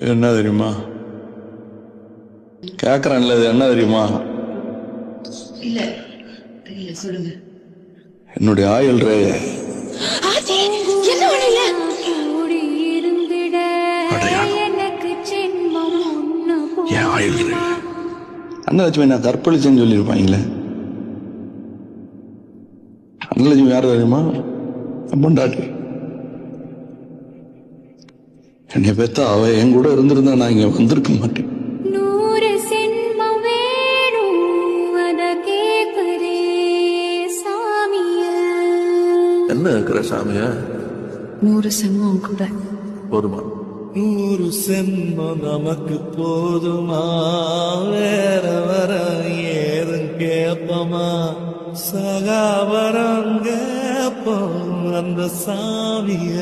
என்ன தெரியுமா கேக்குறேன்ல, இது என்ன தெரியுமா? இல்ல இல்ல சொல்லுங்க. என்னுடைய ஆயுள் ரே. என் ஆயுள் ரே. அன்னலட்சுமி நான் கற்பழிச்சேன்னு சொல்லியிருப்பாங்களே. அன்னலட்சுமி யாரு தெரியுமா? பொண்டாட்டி. என்னை பெத்த அவ என் கூட இருந்திருந்தா நான் இங்க வந்திருக்க மாட்டேன். என்ன இருக்கிற சாமிய? 100 சென்மம் கூட போதுமா? 100 சென்மம் நமக்கு போதுமா? வேற வர ஏதும் கேப்பமா? சகாவரம் கேப்போம் அந்த சாமிய